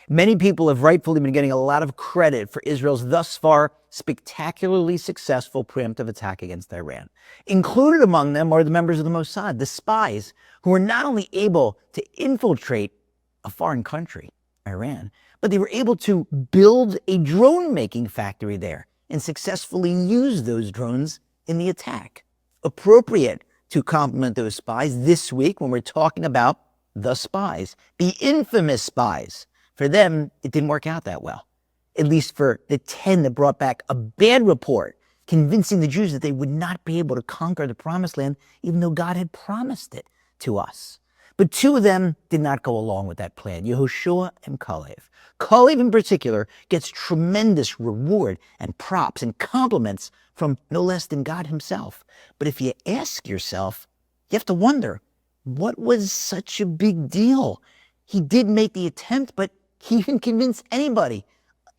Many people have rightfully been getting a lot of credit for Israel's thus far spectacularly successful preemptive attack against Iran. Included among them are the members of the Mossad, the spies, who were not only able to infiltrate a foreign country, Iran, but they were able to build a drone-making factory there and successfully use those drones in the attack. Appropriate to compliment those spies this week when we're talking about the spies, the infamous spies. For them, it didn't work out that well, at least for the 10 that brought back a bad report, convincing the Jews that they would not be able to conquer the Promised Land, even though God had promised it to us. But 2 of them did not go along with that plan, Yehoshua and Kalev. Kalev in particular gets tremendous reward and props and compliments from no less than God himself. But if you ask yourself, you have to wonder, what was such a big deal? He did make the attempt, but he didn't convince anybody.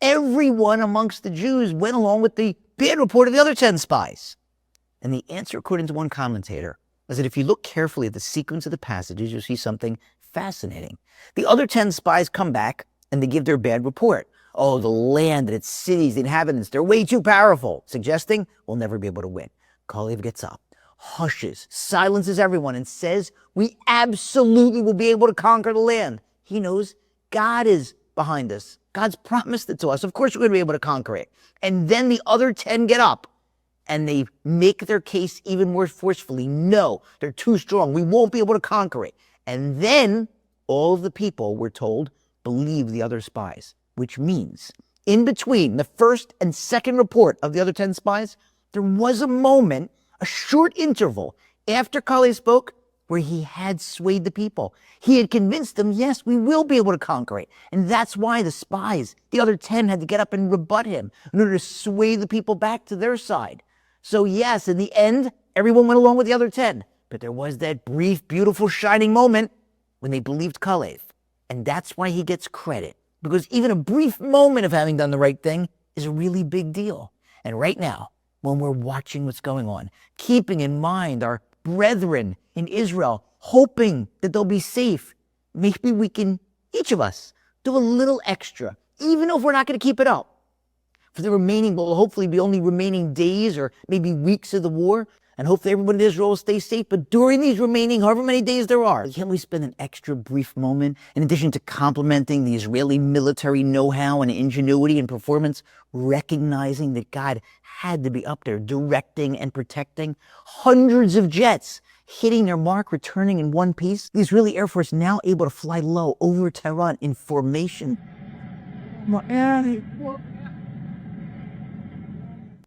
Everyone amongst the Jews went along with the bad report of the other 10 spies. And the answer, according to one commentator, is that if you look carefully at the sequence of the passages, you'll see something fascinating. The other 10 spies come back and they give their bad report. Oh, the land and its cities, the inhabitants, they're way too powerful, suggesting we'll never be able to win. Kalev gets up, hushes, silences everyone, and says, we absolutely will be able to conquer the land. He knows God is behind us. God's promised it to us. Of course we're going to be able to conquer it. And then the other 10 get up and they make their case even more forcefully. No, they're too strong. We won't be able to conquer it. And then all of the people, we're told, believe the other spies, which means in between the first and second report of the other 10 spies, there was a moment, a short interval after Kalev spoke, where he had swayed the people. He had convinced them, yes, we will be able to conquer it. And that's why the spies, the other 10, had to get up and rebut him in order to sway the people back to their side. So yes, in the end, everyone went along with the other 10. But there was that brief, beautiful, shining moment when they believed Kalev. And that's why he gets credit. Because even a brief moment of having done the right thing is a really big deal. And right now, when we're watching what's going on, keeping in mind our brethren in Israel, hoping that they'll be safe, maybe we can, each of us, do a little extra, even if we're not going to keep it up. For the remaining, will hopefully be only remaining days or maybe weeks of the war, and hopefully everyone in Israel will stay safe. But during these remaining, however many days there are, can't we spend an extra brief moment, in addition to complimenting the Israeli military know-how and ingenuity and performance, recognizing that God had to be up there directing and protecting hundreds of jets, hitting their mark, returning in one piece. The Israeli Air Force now able to fly low over Tehran in formation.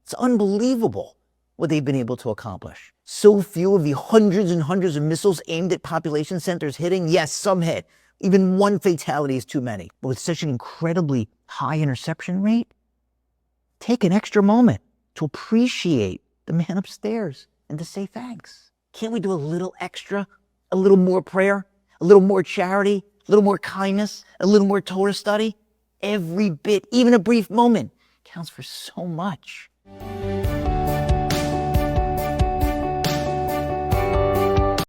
It's unbelievable what they've been able to accomplish. So few of the hundreds and hundreds of missiles aimed at population centers hitting. Yes, some hit. Even one fatality is too many. But with such an incredibly high interception rate, take an extra moment to appreciate the man upstairs and to say thanks. Can't we do a little extra, a little more prayer, a little more charity, a little more kindness, a little more Torah study? Every bit, even a brief moment, counts for so much.